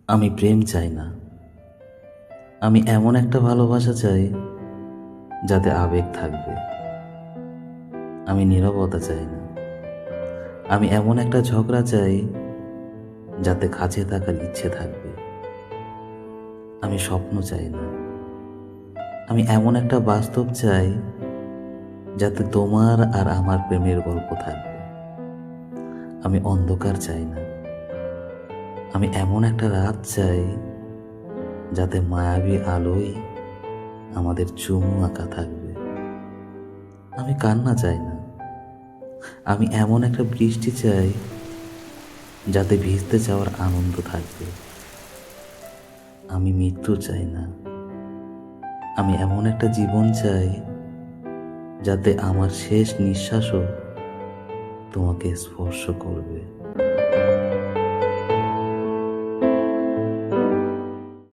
আমি প্রেম চাই না, আমি এমন একটা ভালোবাসা চাই যাতে আবেগ থাকবে। আমি নীরবতা চাই না, আমি এমন একটা ঝগড়া চাই যাতে কাছে থাকার ইচ্ছে থাকবে। আমি স্বপ্ন চাই না, আমি এমন একটা বাস্তব চাই যাতে তোমার আর আমার প্রেমের গল্প থাকবে। আমি অন্ধকার চাই না, আমি এমন একটা রাত চাই যাতে মায়াবী আলোয় আমাদের চুমু আঁকা থাকবে। আমি কান্না চাই না, আমি এমন একটা বৃষ্টি চাই যাতে ভিজতে যাওয়ার আনন্দ থাকবে। আমি মৃত্যু চাই না, আমি এমন একটা জীবন চাই যাতে আমার শেষ নিঃশ্বাসও তোমাকে স্পর্শ করবে।